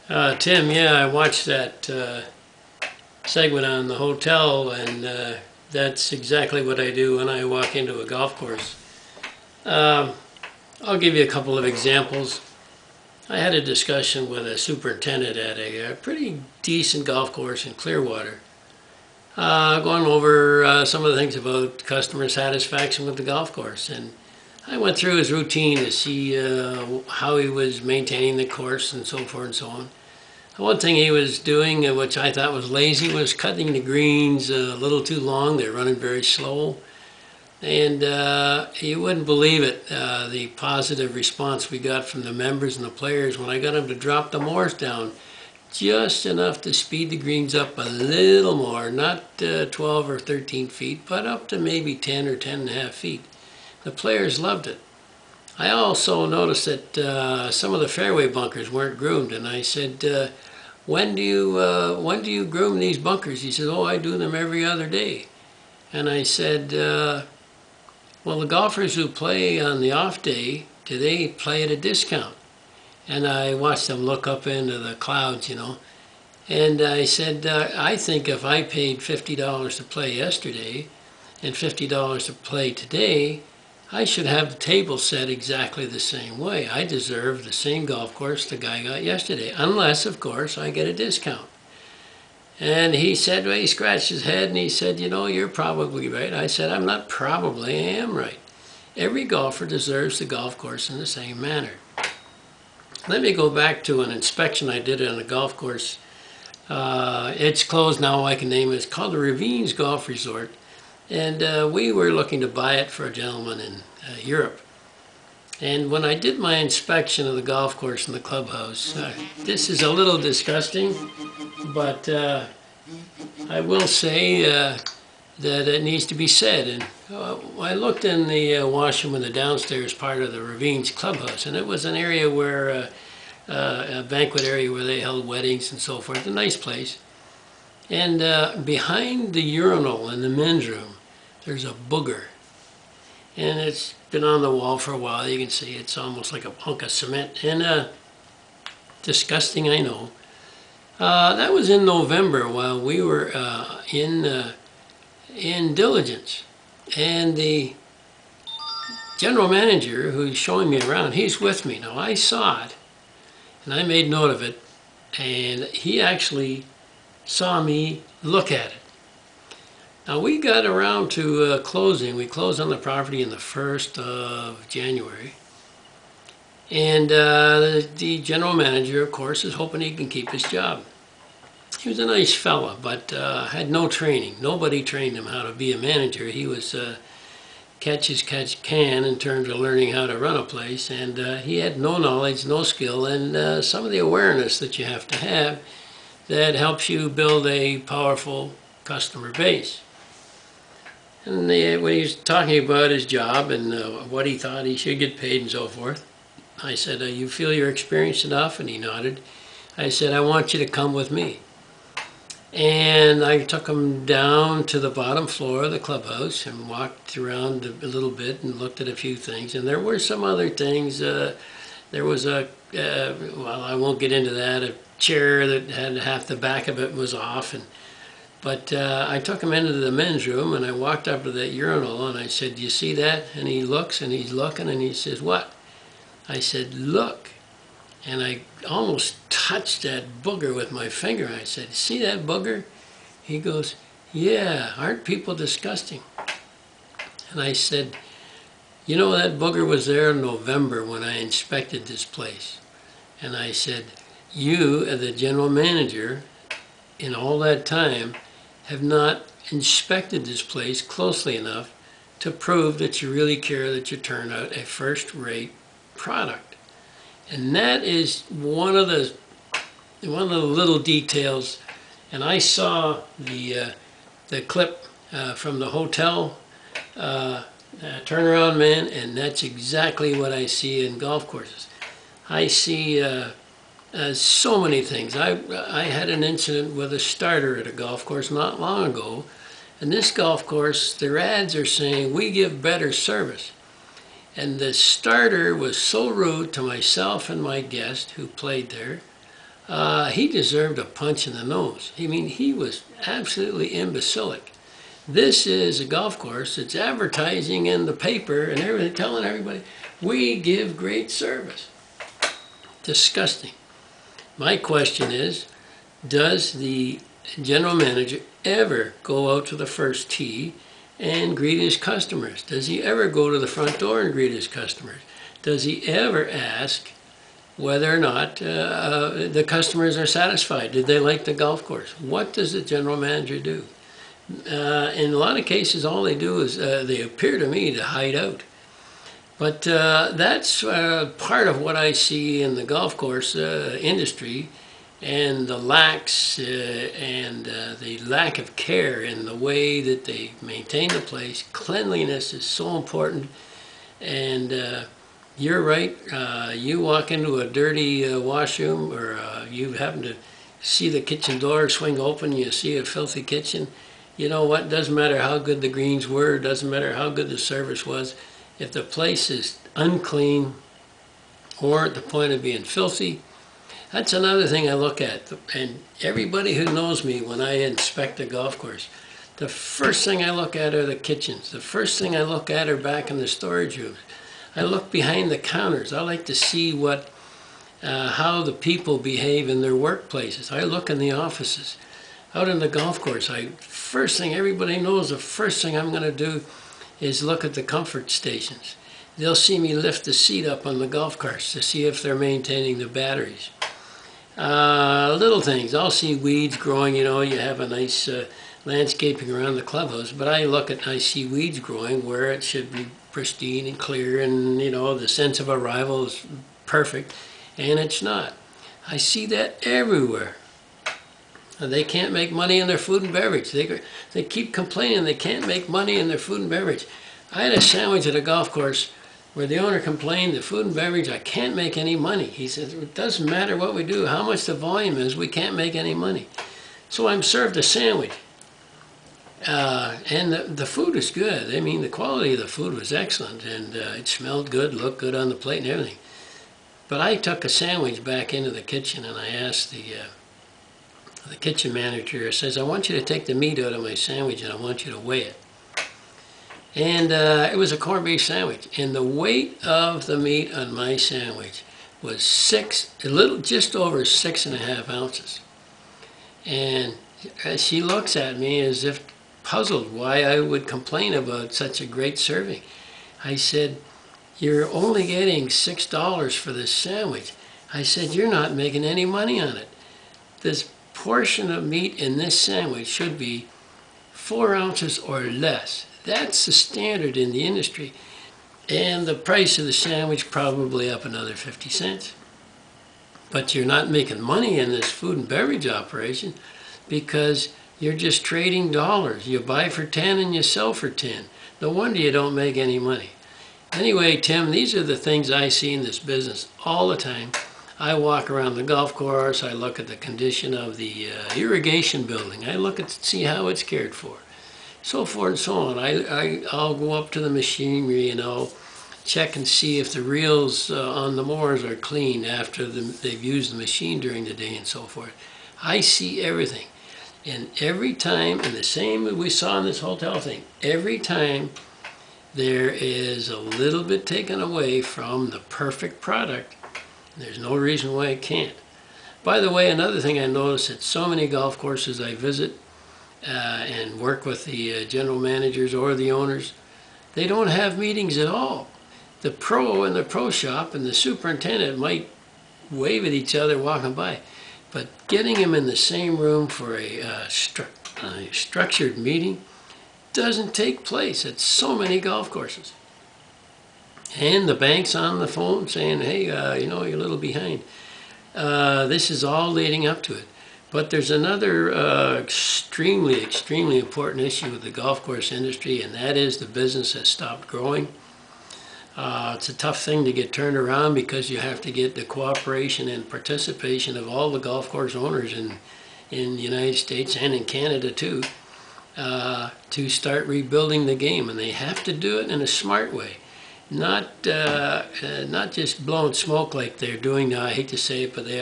Tim, yeah, I watched that segment on the hotel, and that's exactly what I do when I walk into a golf course. Um, I'll give you a couple of examples. I had a discussion with a superintendent at a pretty decent golf course in Clearwater, going over some of the things about customer satisfaction with the golf course. And I went through his routine to see how he was maintaining the course and so forth and so on. One thing he was doing, which I thought was lazy, was cutting the greens a little too long. They're running very slow. And you wouldn't believe it, the positive response we got from the members and the players when I got them to drop the moors down just enough to speed the greens up a little more, not 12 or 13 feet, but up to maybe 10 or 10 and a half feet. The players loved it. I also noticed that some of the fairway bunkers weren't groomed, and I said, when do you groom these bunkers? He said, oh, I do them every other day. And I said, well, the golfers who play on the off day, do they play at a discount? And I watched them look up into the clouds, And I said, I think if I paid $50 to play yesterday and $50 to play today, I should have the table set exactly the same way. I deserve the same golf course the guy got yesterday, unless, of course, I get a discount. And he said, well, he scratched his head and he said, you're probably right. I said, I'm not probably, I am right. Every golfer deserves the golf course in the same manner. Let me go back to an inspection I did on a golf course. It's closed now, I can name it. It's called the Ravines Golf Resort. And we were looking to buy it for a gentleman in Europe. And when I did my inspection of the golf course and the clubhouse, this is a little disgusting, but I will say that it needs to be said. And I looked in the washroom in the downstairs part of the Ravines clubhouse, and it was an area where, a banquet area where they held weddings and so forth, a nice place. And behind the urinal in the men's room, there's a booger. And it's been on the wall for a while. You can see it's almost like a hunk of cement. And disgusting, I know. That was in November while we were in diligence. And the general manager who's showing me around, he's with me. Now, I saw it, and I made note of it. And he actually saw me look at it. Now we got around to closing. We closed on the property in the 1st of January. And the general manager, of course, is hoping he can keep his job. He was a nice fella, but had no training. Nobody trained him how to be a manager. He was catch as catch can in terms of learning how to run a place. And he had no knowledge, no skill, and some of the awareness that you have to have that helps you build a powerful customer base. And when he was talking about his job and what he thought he should get paid and so forth, I said, you feel you're experienced enough? And he nodded. I said, I want you to come with me. And I took him down to the bottom floor of the clubhouse and walked around a little bit and looked at a few things. And there were some other things. There was well, I won't get into that, a chair that had half the back of it was off. But I took him into the men's room and I walked up to that urinal and I said, do you see that? And he looks and he's looking and he says, what? I said, look. And I almost touched that booger with my finger. I said, see that booger? He goes, yeah, aren't people disgusting? And I said, that booger was there in November when I inspected this place. And I said, you, as the general manager, in all that time, have not inspected this place closely enough to prove that you really care that you turn out a first-rate product. And that is one of the little details. And I saw the clip from the hotel turnaround man, and that's exactly what I see in golf courses. I see so many things. I had an incident with a starter at a golf course not long ago, and this golf course, their ads are saying, we give better service. And the starter was so rude to myself and my guest who played there. he deserved a punch in the nose. I mean, he was absolutely imbecilic. This is a golf course. It's advertising in the paper and everything, telling everybody, we give great service. Disgusting. My question is, does the general manager ever go out to the first tee and greet his customers? Does he ever go to the front door and greet his customers? Does he ever ask whether or not the customers are satisfied? Did they like the golf course? What does the general manager do? In a lot of cases, all they do is they appear to me to hide out. But that's part of what I see in the golf course industry, and the the lack of care in the way that they maintain the place. Cleanliness is so important, and you're right. You walk into a dirty washroom, or you happen to see the kitchen door swing open, you see a filthy kitchen. You know what? Doesn't matter how good the greens were, doesn't matter how good the service was. If the place is unclean or at the point of being filthy, that's another thing I look at. And everybody who knows me, when I inspect a golf course, the first thing I look at are the kitchens. The first thing I look at are back in the storage rooms. I look behind the counters. I like to see how the people behave in their workplaces. I look in the offices. Out in the golf course, first thing everybody knows, the first thing I'm going to do is look at the comfort stations. They'll see me lift the seat up on the golf carts to see if they're maintaining the batteries. Little things. I'll see weeds growing. You know, you have a nice landscaping around the clubhouse, but I see weeds growing where it should be pristine and clear, and you know, the sense of arrival is perfect, and it's not. I see that everywhere. They can't make money in their food and beverage. They keep complaining they can't make money in their food and beverage. I had a sandwich at a golf course where the owner complained, the food and beverage, I can't make any money. He says, it doesn't matter what we do, how much the volume is, we can't make any money. So I'm served a sandwich. And the food is good. I mean, the quality of the food was excellent, and it smelled good, looked good on the plate and everything. But I took a sandwich back into the kitchen, and I asked the kitchen manager, says, I want you to take the meat out of my sandwich and I want you to weigh it. And it was a corned beef sandwich, and the weight of the meat on my sandwich was just over 6.5 ounces. And she looks at me as if puzzled why I would complain about such a great serving. I said, you're only getting $6 for this sandwich. I said, you're not making any money on it. This portion of meat in this sandwich should be 4 ounces or less. That's the standard in the industry. And the price of the sandwich probably up another 50 cents. But you're not making money in this food and beverage operation because you're just trading dollars. You buy for 10 and you sell for 10. No wonder you don't make any money. Anyway, Tim, these are the things I see in this business all the time. I walk around the golf course, I look at the condition of the irrigation building, I look at see how it's cared for, so forth and so on. I'll go up to the machinery and I'll check and see if the reels on the mowers are clean after they've used the machine during the day and so forth. I see everything. And every time, and the same as we saw in this hotel thing, every time there is a little bit taken away from the perfect product, there's no reason why it can't. By the way, another thing I notice at so many golf courses I visit and work with the general managers or the owners, they don't have meetings at all. The pro in the pro shop and the superintendent might wave at each other walking by, but getting them in the same room for a structured meeting doesn't take place at so many golf courses. And the bank's on the phone saying, hey, you know, you're a little behind. This is all leading up to it. But there's another extremely, extremely important issue with the golf course industry, and that is the business has stopped growing. It's a tough thing to get turned around because you have to get the cooperation and participation of all the golf course owners in the United States and in Canada too, to start rebuilding the game. And they have to do it in a smart way. Not just blowing smoke like they're doing now. I hate to say it, but they are.